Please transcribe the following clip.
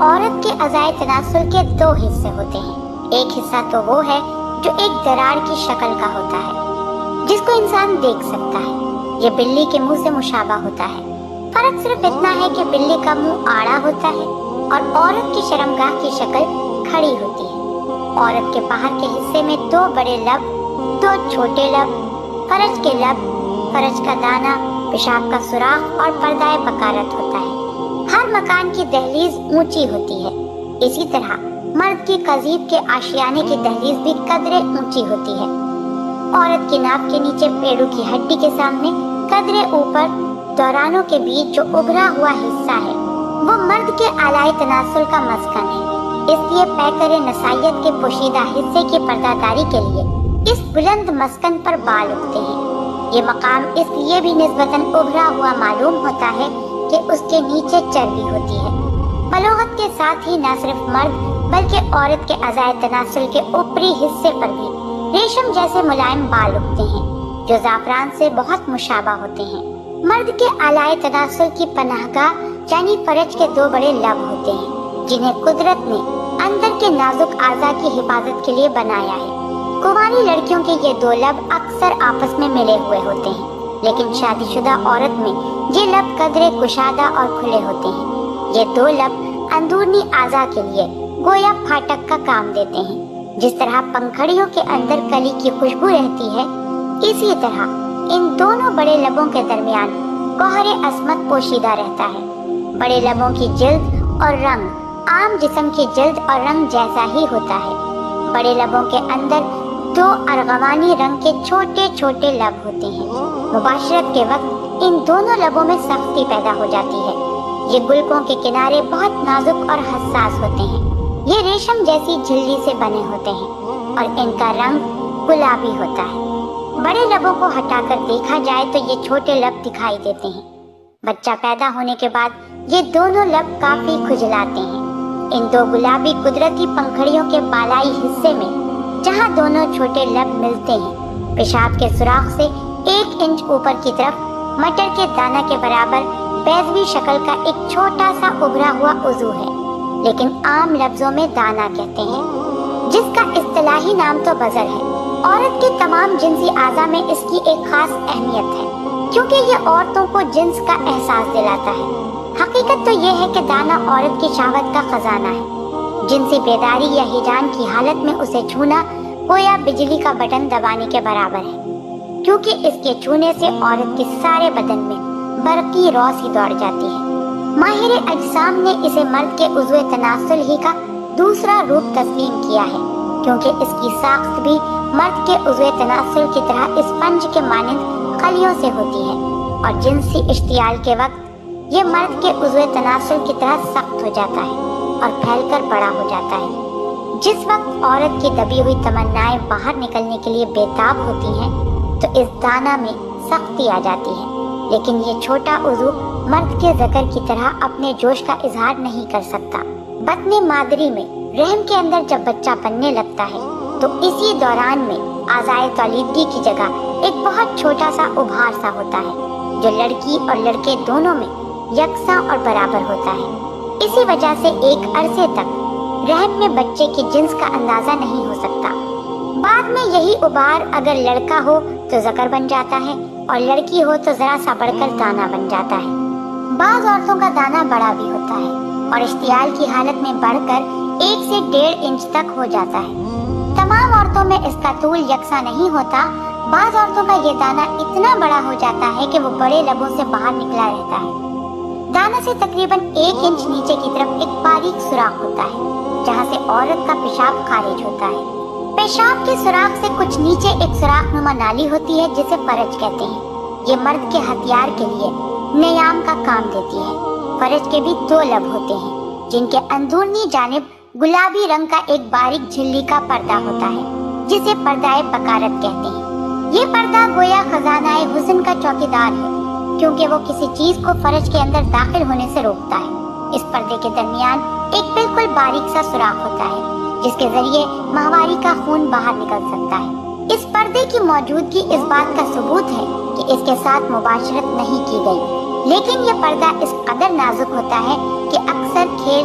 عورت کے اعضائے تناسل کے دو حصے ہوتے ہیں۔ ایک حصہ تو وہ ہے جو ایک دراڑ کی شکل کا ہوتا ہے، جس کو انسان دیکھ سکتا ہے۔ یہ بلی کے منہ سے مشابہ ہوتا ہے۔ فرق صرف اتنا ہے کہ بلی کا منہ آڑا ہوتا ہے اور عورت کی شرمگاہ کی شکل کھڑی ہوتی ہے۔ عورت کے باہر کے حصے میں دو بڑے لب، دو چھوٹے لب، فرج کے لب، فرج کا دانہ، پیشاب کا سوراخ اور پردہ بکارت ہوتا ہے۔ ہر مکان کی دہلیز اونچی ہوتی ہے۔ اسی طرح مرد کی قضیب کے آشیانے کی دہلیز بھی قدرے اونچی ہوتی ہے۔ عورت کی ناف کے نیچے پیڑوں کی ہڈی کے سامنے قدرے اوپر دورانوں کے بیچ جو ابھرا ہوا حصہ ہے وہ مرد کے اعلیٰ تناسل کا مسکن ہے۔ اس لیے پیکر نسائیت کے پوشیدہ حصے کی پردہ داری کے لیے اس بلند مسکن پر بال اگتے ہیں۔ یہ مقام اس لیے بھی نسبتاً ابھرا ہوا معلوم ہوتا ہے کہ اس کے نیچے چربی ہوتی ہے۔ بلوغت کے ساتھ ہی نہ صرف مرد بلکہ عورت کے اعضائے تناسل کے اوپری حصے پر بھی ریشم جیسے ملائم بال اگتے ہیں جو زعفران سے بہت مشابہ ہوتے ہیں۔ مرد کے اعضاء تناسل کی پناہ گاہ یعنی فرج کے دو بڑے لب ہوتے ہیں جنہیں قدرت نے اندر کے نازک اعضاء کی حفاظت کے لیے بنایا ہے۔ کنواری لڑکیوں کے یہ دو لب اکثر آپس میں ملے ہوئے ہوتے ہیں، لیکن شادی شدہ عورت میں یہ لب قدرے کشادہ اور کھلے ہوتے ہیں۔ یہ دو لب اندرونی اعضاء کے لیے گویا پھاٹک کا کام دیتے ہیں۔ جس طرح پنکھڑیوں کے اندر کلی کی خوشبو رہتی ہے، اسی طرح ان دونوں بڑے لبوں کے درمیان گوہر عصمت پوشیدہ رہتا ہے۔ بڑے لبوں کی جلد اور رنگ عام جسم کی جلد اور رنگ جیسا ہی ہوتا ہے۔ بڑے لبوں کے اندر دو ارغوانی رنگ کے چھوٹے چھوٹے لب ہوتے ہیں۔ مباشرت کے وقت ان دونوں لبوں میں سختی پیدا ہو جاتی ہے۔ یہ گلکوں کے کنارے بہت نازک اور حساس ہوتے ہیں۔ یہ ریشم جیسی جھلی سے بنے ہوتے ہیں اور ان کا رنگ گلابی ہوتا ہے۔ بڑے لبوں کو ہٹا کر دیکھا جائے تو یہ چھوٹے لب دکھائی دیتے ہیں۔ بچہ پیدا ہونے کے بعد یہ دونوں لب کافی کھجلاتے ہیں۔ ان دو گلابی قدرتی پنکھڑیوں کے بالائی حصے میں جہاں دونوں چھوٹے لب ملتے ہیں، پیشاب کے سوراخ سے 1 انچ اوپر کی طرف مٹر کے دانہ کے برابر بیضوی شکل کا ایک چھوٹا سا ابھرا ہوا عضو ہے، لیکن عام لفظوں میں دانہ کہتے ہیں، جس کا اصطلاحی نام تو بذر ہے۔ عورت کے تمام جنسی اعضاء میں اس کی ایک خاص اہمیت ہے کیونکہ یہ عورتوں کو جنس کا احساس دلاتا ہے۔ حقیقت تو یہ ہے کہ دانہ عورت کی شہوت کا خزانہ ہے۔ جنسی بیداری یا ہیجان کی حالت میں اسے چھونا گویا بجلی کا بٹن دبانے کے برابر ہے، کیونکہ اس کے چھونے سے عورت کے سارے بدن میں برقی روشنی دوڑ جاتی ہے۔ ماہر اجسام نے اسے مرد کے عضو تناسل ہی کا دوسرا روپ تسلیم کیا ہے، کیونکہ اس کی ساخت بھی مرد کے عضو تناسل کی طرح اسپنج کے مانند خلیوں سے ہوتی ہے، اور جنسی اشتعال کے وقت یہ مرد کے عضو تناسل کی طرح سخت ہو جاتا ہے اور پھیل کر بڑا ہو جاتا ہے۔ جس وقت عورت کی دبی ہوئی تمنائیں باہر نکلنے کے لیے بےتاب ہوتی ہیں تو اس دانہ میں سختی آ جاتی ہے، لیکن یہ چھوٹا عضو مرد کے ذکر کی طرح اپنے جوش کا اظہار نہیں کر سکتا۔ بطن مادری میں رحم کے اندر جب بچہ بننے لگتا ہے تو اسی دوران میں اعضائے تولیدگی کی جگہ ایک بہت چھوٹا سا ابھار سا ہوتا ہے جو لڑکی اور لڑکے دونوں میں یکساں اور برابر ہوتا ہے۔ اسی وجہ سے ایک عرصے تک رحم میں بچے کی جنس کا اندازہ نہیں ہو سکتا۔ بعد میں یہی ابھار اگر لڑکا ہو تو ذکر بن جاتا ہے اور لڑکی ہو تو ذرا سا بڑھ کر دانہ بن جاتا ہے۔ بعض عورتوں کا دانہ بڑا بھی ہوتا ہے اور اشتعال کی حالت میں بڑھ کر 1 سے 1.5 انچ تک ہو جاتا ہے۔ تمام عورتوں میں اس کا طول یکساں نہیں ہوتا۔ بعض عورتوں کا یہ دانہ اتنا بڑا ہو جاتا ہے کہ وہ بڑے لبوں سے باہر نکلا رہتا ہے۔ دانہ سے تقریباً 1 انچ نیچے کی طرف ایک باریک سوراخ ہوتا ہے جہاں سے عورت کا پیشاب خارج ہوتا ہے۔ پیشاب کے سوراخ سے کچھ نیچے ایک سوراخ نما نالی ہوتی ہے جسے فرج کہتے ہیں۔ یہ مرد کے ہتھیار کے لیے نیام کا کام دیتی ہے۔ فرج کے بھی 2 لب ہوتے ہیں جن کے اندرونی جانب گلابی رنگ کا ایک باریک جھلی کا پردہ ہوتا ہے جسے پردہ بکارت کہتے ہیں۔ یہ پردہ گویا خزانہ حسن کا چوکیدار ہے کیونکہ وہ کسی چیز کو فرج کے اندر داخل ہونے سے روکتا ہے۔ اس پردے کے درمیان ایک بالکل باریک سا سوراخ ہوتا ہے جس کے ذریعے ماہواری کا خون باہر نکل سکتا ہے۔ اس پردے کی موجودگی اس بات کا ثبوت ہے کہ اس کے ساتھ مباشرت نہیں کی گئی، لیکن یہ پردہ اس قدر نازک ہوتا ہے کہ اکثر کھیل